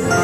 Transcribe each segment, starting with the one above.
स्वागत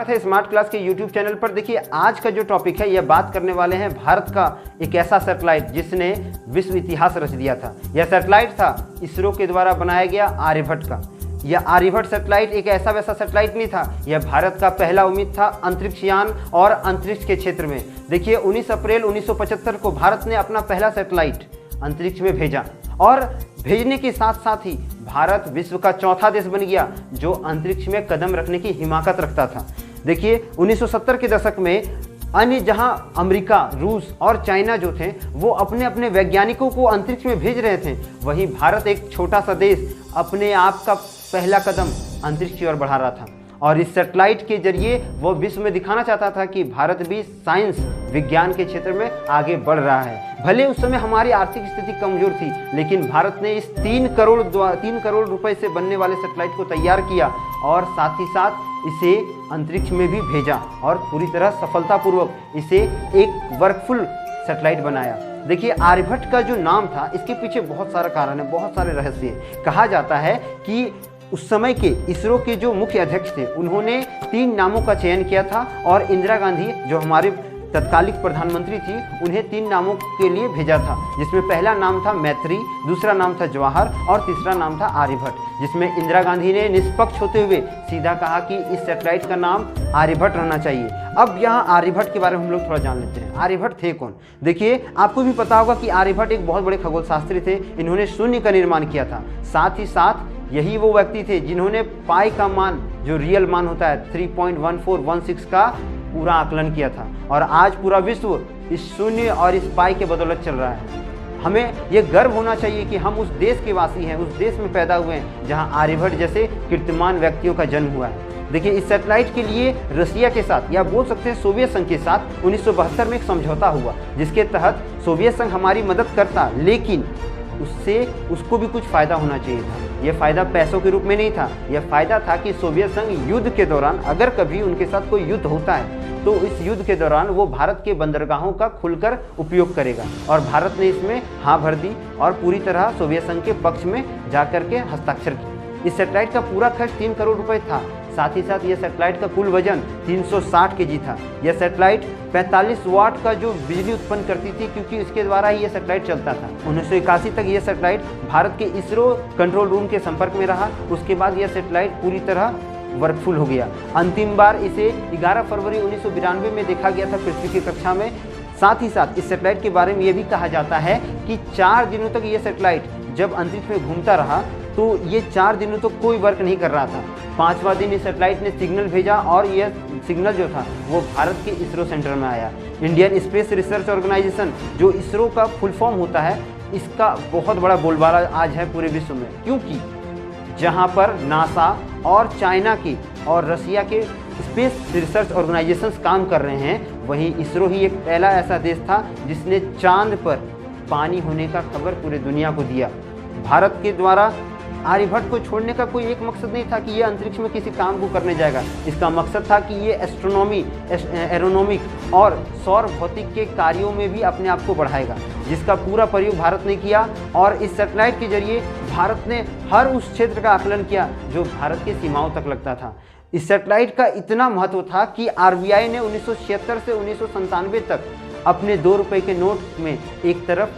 है smart class के YouTube चैनल पर। देखिए आज का जो टॉपिक है यह बात करने वाले हैं भारत का एक ऐसा सैटेलाइट जिसने विश्व इतिहास रच दिया था। यह सैटेलाइट था इसरो के द्वारा बनाया गया आर्यभट्ट का। यह आर्यभट्ट सैटेलाइट एक ऐसा वैसा सैटेलाइट नहीं था, यह भारत का पहला उम्मीद था अंतरिक्ष यान और अंतरिक्ष के क्षेत्र में। देखिए 19 अप्रैल 1975 को भारत ने अपना पहला सैटेलाइट अंतरिक्ष में भेजा और भेजने के साथ साथ ही भारत विश्व का चौथा देश बन गया जो अंतरिक्ष में कदम रखने की हिम्मत रखता था। देखिए 1970 के दशक में अन्य जहां अमेरिका, रूस और चाइना जो थे वो अपने अपने वैज्ञानिकों को अंतरिक्ष में भेज रहे थे, वहीं भारत एक छोटा सा देश अपने आप का पहला कदम अंतरिक्ष की ओर बढ़ा रहा था और इस सैटेलाइट के जरिए वो विश्व में दिखाना चाहता था कि भारत भी साइंस विज्ञान के क्षेत्र में आगे बढ़ रहा है। भले उस समय हमारी आर्थिक स्थिति कमजोर थी, लेकिन भारत ने इस 3 करोड़ रुपए से बनने वाले सैटेलाइट को तैयार किया और साथ ही साथ इसे अंतरिक्ष में भी भेजा और पूरी तरह सफलतापूर्वक इसे एक वर्कफुल सैटेलाइट बनाया। देखिए आर्यभट्ट का जो नाम था इसके पीछे बहुत सारा कारण है, बहुत सारे रहस्य हैं। कहा जाता है कि उस समय के इसरो के जो मुख्य अध्यक्ष थे उन्होंने 3 नामों का चयन किया था और इंदिरा गांधी जो हमारे तत्कालिक प्रधानमंत्री थी उन्हें 3 नामों के लिए भेजा था, जिसमें पहला नाम था मैत्री, दूसरा नाम था जवाहर और तीसरा नाम था आर्यभट्ट। जिसमें इंदिरा गांधी ने निष्पक्ष होते हुए सीधा कहा कि इस सैटेलाइट का नाम आर्यभट्ट रहना चाहिए। अब यहाँ आर्यभट्ट के बारे में हम लोग थोड़ा जान लेते हैं। आर्यभट्ट थे कौन? देखिए आपको भी पता होगा कि आर्यभट्ट एक बहुत बड़े खगोल शास्त्री थे। इन्होंने शून्य का निर्माण किया था। साथ ही साथ यही वो व्यक्ति थे जिन्होंने पाई का मान, जो रियल मान होता है 3.1416 का पूरा आकलन किया था और आज पूरा विश्व इस शून्य और इस पाई के बदौलत चल रहा है। हमें ये गर्व होना चाहिए कि हम उस देश के वासी हैं, उस देश में पैदा हुए हैं जहां आर्यभट्ट जैसे कीर्तिमान व्यक्तियों का जन्म हुआ है। देखिए इस सैटेलाइट के लिए रसिया के साथ या बोल सकते हैं सोवियत संघ के साथ 1972 में एक समझौता हुआ, जिसके तहत सोवियत संघ हमारी मदद करता, लेकिन उससे उसको भी कुछ फ़ायदा होना चाहिए था। यह फ़ायदा पैसों के रूप में नहीं था, यह फ़ायदा था कि सोवियत संघ युद्ध के दौरान अगर कभी उनके साथ कोई युद्ध होता है तो इस युद्ध के दौरान वो भारत के बंदरगाहों का खुलकर उपयोग करेगा और भारत ने इसमें हाँ भर दी और पूरी तरह सोवियत संघ के पक्ष में जाकर के हस्ताक्षर किया। इस सैटेलाइट का पूरा खर्च 3 करोड़ रुपए था। साथ ही साथ यह सैटेलाइट का कुल वजन 360 केजी था। यह सैटेलाइट 45 वाट का जो बिजली उत्पन्न करती थी, क्योंकि इसके द्वारा ही यह सैटेलाइट चलता था। 1981 तक यह सैटेलाइट भारत के इसरो कंट्रोल रूम के संपर्क में रहा। उसके बाद यह सैटेलाइट पूरी तरह वर्कफुल हो गया। अंतिम बार इसे 11 फरवरी 1992 में देखा गया था पृथ्वी की कक्षा में। साथ ही साथ इस सैटेलाइट के बारे में यह भी कहा जाता है कि 4 दिनों तक यह सैटेलाइट जब अंतरिक्ष में घूमता रहा तो ये 4 दिनों तक कोई वर्क नहीं कर रहा था। 5वां दिन इस सैटेलाइट ने सिग्नल भेजा और यह सिग्नल जो था वो भारत के इसरो सेंटर में आया। इंडियन स्पेस रिसर्च ऑर्गेनाइजेशन जो इसरो का फुल फॉर्म होता है, इसका बहुत बड़ा बोलबाला आज है पूरे विश्व में, क्योंकि जहां पर नासा और चाइना की और रसिया के स्पेस रिसर्च ऑर्गेनाइजेशंस काम कर रहे हैं, वहीं इसरो ही एक पहला ऐसा देश था जिसने चांद पर पानी होने का खबर पूरी दुनिया को दिया। भारत के द्वारा आर्यभट्ट को छोड़ने का कोई एक मकसद नहीं था कि ये अंतरिक्ष में किसी काम को करने जाएगा। इसका मकसद था कि ये एस्ट्रोनॉमी, एरोनॉमिक और सौर भौतिक के कार्यों में भी अपने आप को बढ़ाएगा, जिसका पूरा प्रयोग भारत ने किया। और इस सैटेलाइट के जरिए भारत ने हर उस क्षेत्र का आकलन किया जो भारत की सीमाओं तक लगता था। इस सैटेलाइट का इतना महत्व था कि आरबीआई ने 1976 से 1997 तक अपने 2 रुपये के नोट में एक तरफ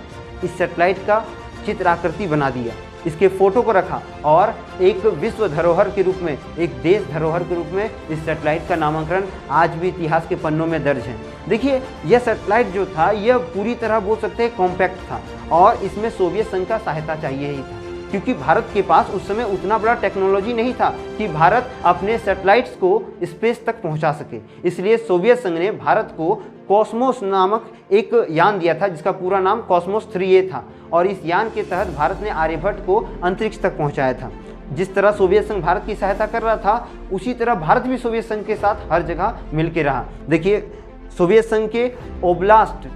इस सैटेलाइट का चित्र आकृति बना दिया, इसके फोटो को रखा और एक विश्व धरोहर के रूप में, एक देश धरोहर के रूप में इस सैटेलाइट का नामकरण आज भी इतिहास के पन्नों में दर्ज है। देखिए यह सैटेलाइट जो था यह पूरी तरह बोल सकते हैं कॉम्पैक्ट था और इसमें सोवियत संघ का सहायता चाहिए ही था, क्योंकि भारत के पास उस समय उतना बड़ा टेक्नोलॉजी नहीं था कि भारत अपने सैटेलाइट्स को स्पेस तक पहुंचा सके। इसलिए सोवियत संघ ने भारत को कॉस्मोस नामक एक यान दिया था जिसका पूरा नाम कॉस्मोस 3A था और इस यान के तहत भारत ने आर्यभट्ट को अंतरिक्ष तक पहुंचाया था। जिस तरह सोवियत संघ भारत की सहायता कर रहा था, उसी तरह भारत भी सोवियत संघ के साथ हर जगह मिल के रहा। देखिए सोवियत संघ के ओब्लास्ट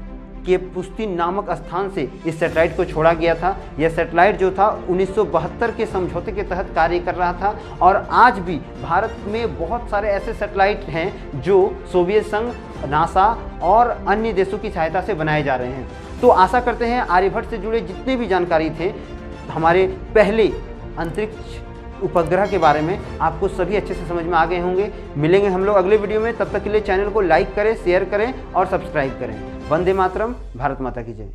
के पुस्तिन नामक स्थान से इस सैटेलाइट को छोड़ा गया था। यह सैटेलाइट जो था 1972 के समझौते के तहत कार्य कर रहा था और आज भी भारत में बहुत सारे ऐसे सैटेलाइट हैं जो सोवियत संघ, नासा और अन्य देशों की सहायता से बनाए जा रहे हैं। तो आशा करते हैं आर्यभट्ट से जुड़े जितने भी जानकारी थे हमारे पहले अंतरिक्ष उपग्रह के बारे में आपको सभी अच्छे से समझ में आ गए होंगे। मिलेंगे हम लोग अगले वीडियो में, तब तक के लिए चैनल को लाइक करें, शेयर करें और सब्सक्राइब करें। वंदे मातरम, भारत माता की जय।